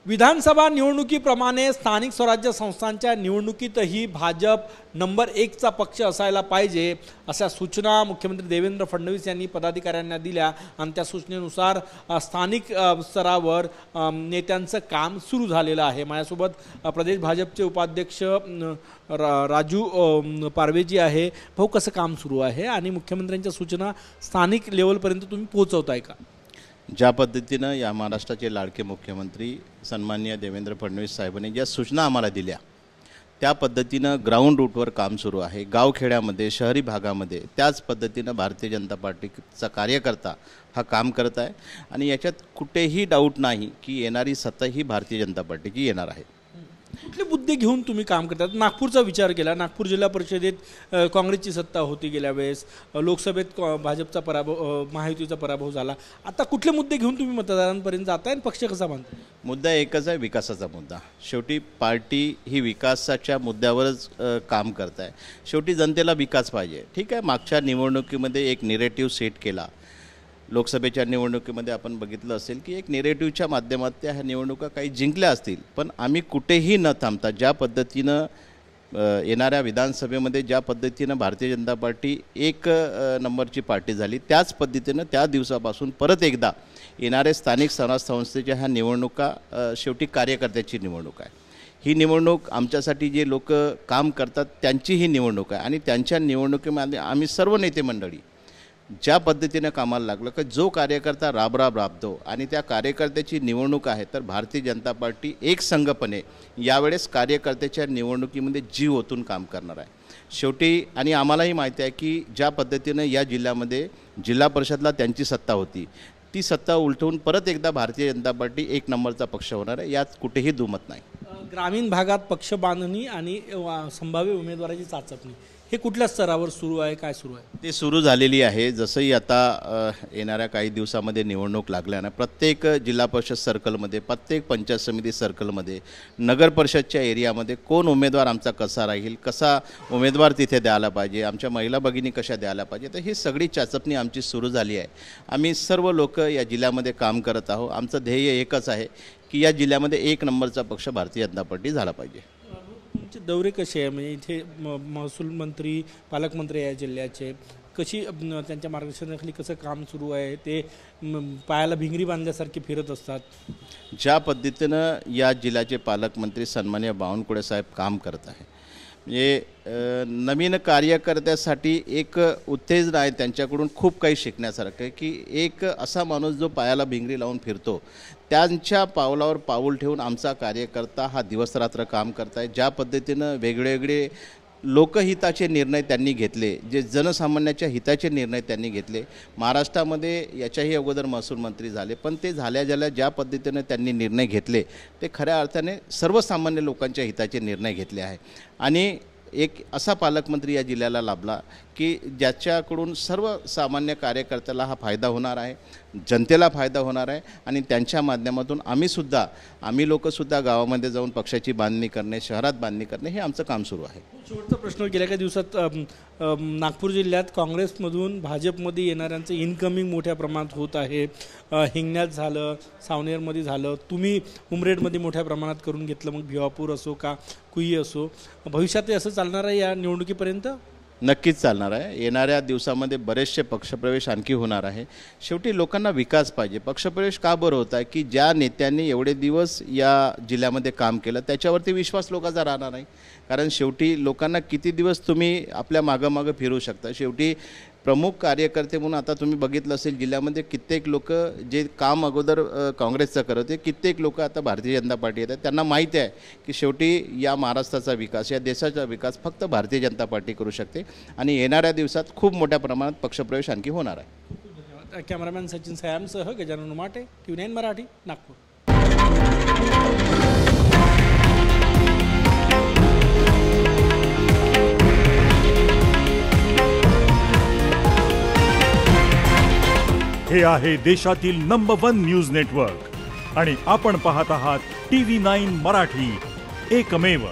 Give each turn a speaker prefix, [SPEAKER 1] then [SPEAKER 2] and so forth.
[SPEAKER 1] विधानसभा निवडणुकीप्रमाणे स्थानिक स्वराज्य संस्थांच्या निवडणुकीतही भाजप नंबर 1 चा पक्ष असायला पाहिजे अशा सूचना मुख्यमंत्री देवेंद्र फडणवीस यांनी पदाधिकाऱ्यांना दिल्या आणि त्या सूचनेनुसार स्थानिक स्तरावर नेत्यांचं काम सुरू झालेलं आहे। माझ्यासोबत प्रदेश भाजपचे उपाध्यक्ष राजू पारवेजी आहे। भाऊ, कसं काम सुरू आहे आणि मुख्यमंत्र्यांच्या सूचना स्थानिक लेवलपर्यंत तुम्ही पोहोचवताय का?
[SPEAKER 2] ज्या पद्धतीनं या महाराष्ट्राचे लाडके मुख्यमंत्री सन्माननीय देवेंद्र फडणवीस साहेबांनी ज्या सूचना आम्हाला दिल्या त्या पद्धतीनं ग्राउंड रूटवर काम सुरू आहे। गावखेड्यामध्ये, शहरी भागामध्ये त्याच पद्धतीनं भारतीय जनता पार्टीचा कार्यकर्ता हा काम करत आहे आणि याच्यात कुठेही डाऊट नाही की येणारी सत्ता ही भारतीय जनता पार्टीची येणार आहे।
[SPEAKER 1] कुठले मुद्दे घेऊन तुम्ही काम करतात? नागपूरचा विचार केला, नागपूर जिल्हा परिषदेत काँग्रेसची सत्ता होती गेल्या वेळेस, लोकसभेत भाजपचा पराभव, महायुतीचा पराभव झाला। आता कुठले मुद्दे घेऊन तुम्ही मतदारांपर्यंत जाताय आणि पक्ष कसा बांधताय?
[SPEAKER 2] मुद्दा एकच आहे, विकासाचा मुद्दा। शेवटी पार्टी ही विकासाच्या मुद्द्यावरच काम करत आहे। शेवटी जनतेला विकास पाहिजे। ठीक आहे, मागच्या निवडणुकीमध्ये एक नॅरेटिव्ह सेट केला। लोकसभेच्या निवडणुकीमध्ये आपण बघितलं असेल की एक नॅरेटिव्हच्या माध्यमातून ह्या निवडणुका काही जिंकल्या असतील, पण आम्ही कुठेही न थांबता ज्या पद्धतीनं येणाऱ्या विधानसभेमध्ये ज्या पद्धतीनं भारतीय जनता पार्टी एक नंबरची पार्टी झाली त्याच पद्धतीनं त्या दिवसापासून परत एकदा येणारे स्थानिक स्वराज्य ह्या निवडणुका शेवटी कार्यकर्त्याची निवडणूक आहे। ही निवडणूक आमच्यासाठी जे लोक काम करतात त्यांची ही निवडणूक आहे आणि त्यांच्या निवडणुकीमध्ये आम्ही सर्व नेते मंडळी ज्या पद्धतीने कामाला लागलं की जो कार्यकर्ता राबतो आणि त्या कार्यकर्त्याची निवडणूक आहे तर भारतीय जनता पार्टी एक संघपणे यावेळेस कार्यकर्त्याच्या निवडणुकीमध्ये जीव ओतून काम करणार आहे। शेवटी आणि आम्हालाही माहिती आहे की ज्या पद्धतीने या जिल्ह्यामध्ये जिल्हा परिषदला त्यांची सत्ता होती ती सत्ता उलटवून परत एकदा भारतीय जनता पार्टी एक नंबरचा पक्ष होणार आहे, यात कुठेही दुमत नाही।
[SPEAKER 1] ग्रामीण भागात पक्ष बांधणी आणि संभाव्य उमेदवाराची चाचपणी हे कुठल्या स्तरावर सुरू आहे, काय सुरू आहे?
[SPEAKER 2] ते सुरू झालेली आहे। जसंही आता येणाऱ्या काही दिवसामध्ये निवडणूक लागल्याने प्रत्येक जिल्हा परिषद सर्कलमध्ये, प्रत्येक पंचायत समिती सर्कलमध्ये, नगर परिषदच्या एरियामध्ये कोण उमेदवार आमचा कसा राहील, कसा उमेदवार तिथे द्यायला पाहिजे, आमच्या महिला भगिनी कशा द्यायला पाहिजे, तर ही सगळी चाचपणी आमची सुरू झाली आहे। आम्ही सर्व लोक या जिल्ह्यामध्ये काम करत आहोत। आमचं ध्येय एकच आहे की या जिल्ह्यामध्ये एक नंबरचा पक्ष भारतीय जनता पार्टी झाला पाहिजे।
[SPEAKER 1] तुमचे दौरे कसे आहे? म्हणजे इथे महसूल मंत्री, पालकमंत्री या जिल्ह्याचे कशी त्यांच्या मार्गदर्शनाखाली कसं काम सुरू आहे? ते पायाला भिंगरी बांधल्यासारखे फिरत असतात।
[SPEAKER 2] ज्या पद्धतीनं या जिल्ह्याचे पालकमंत्री सन्माननीय बावनकुळे साहेब काम करत आहे म्हणजे नवीन कार्यकर्त्यासाठी एक उत्तेजन आहे, त्यांच्याकडून खूप काही शिकण्यासारखं आहे की एक असा माणूस जो पायाला भिंगरी लावून फिरतो त्यांच्या पावलावर पाऊल ठेवून आमचा कार्यकर्ता हा दिवसरात्र काम करत आहे। ज्या पद्धतीनं वेगवेगळे लोकहिताचे निर्णय त्यांनी घेतले, जे जनसामान्याच्या हिताचे निर्णय त्यांनी घेतले। महाराष्ट्रामध्ये याच्याही अगोदर महसूल मंत्री झाले, पण ते झाल्या ज्या पद्धतीने त्यांनी निर्णय घेतले ते खऱ्या अर्थाने सर्वसामान्य लोकांच्या हिताचे निर्णय घेतले आहे आणि एक असा पालकमंत्री या जिल्ह्याला लाभला की ज्याच्याकडून सर्वसामान्य कार्यकर्त्याला हा फायदा होणार आहे, जनतेला फायदा होणार आहे आणि त्यांच्या माध्यमातून आम्ही लोकसुद्धा गावामध्ये जाऊन पक्षाची बांधणी करणे, शहरात बांधणी करणे हे आमचं काम सुरू आहे।
[SPEAKER 1] शेवटचा प्रश्न, गेल्या काही दिवसात नागपूर जिल्ह्यात काँग्रेसमधून भाजपमध्ये येणाऱ्यांचं इनकमिंग मोठ्या प्रमाणात होत आहे। हिंगण्यात झालं, सावनेरमध्ये झालं, तुम्ही उमरेडमध्ये मोठ्या प्रमाणात करून घेतलं, मग भिवापूर असो का कुई असो, भविष्यात असं चालणार आहे या निवडणुकीपर्यंत?
[SPEAKER 2] नक्कीच चालणार आहे। येणाऱ्या दिवसामध्ये बरेचसे पक्षप्रवेश आणखी होणार आहे। शेवटी लोकांना विकास पाहिजे। पक्षप्रवेश का बरं होत आहे की ज्या नेत्यांनी एवढे दिवस या जिल्ह्यामध्ये काम केलं त्याच्यावरती विश्वास लोकांचा राहणार नाही, कारण शेवटी लोकांना किती दिवस तुम्ही आपल्या मागं फिरू शकता। शेवटी प्रमुख कार्यकर्ते म्हणून आता तुम्ही बघितलं असेल जिल्ह्यामध्ये कित्येक लोक जे काम अगोदर काँग्रेसचं करत होते, कित्येक लोक आता भारतीय जनता पार्टी येतात। त्यांना माहिती आहे की शेवटी या महाराष्ट्राचा विकास, या देशाचा विकास फक्त भारतीय जनता पार्टी करू शकते आणि येणाऱ्या दिवसात खूप मोठ्या प्रमाणात पक्षप्रवेश आणखी होणार आहे।
[SPEAKER 1] धन्यवाद। कॅमेरामॅन सचिन सयामसह गजानन उमाटे, TV9 मराठी, नागपूर।
[SPEAKER 3] हे आहे देशातील नंबर 1 न्यूज नेटवर्क आणि आपण पाहत आहात TV9 मराठी, एकमेव।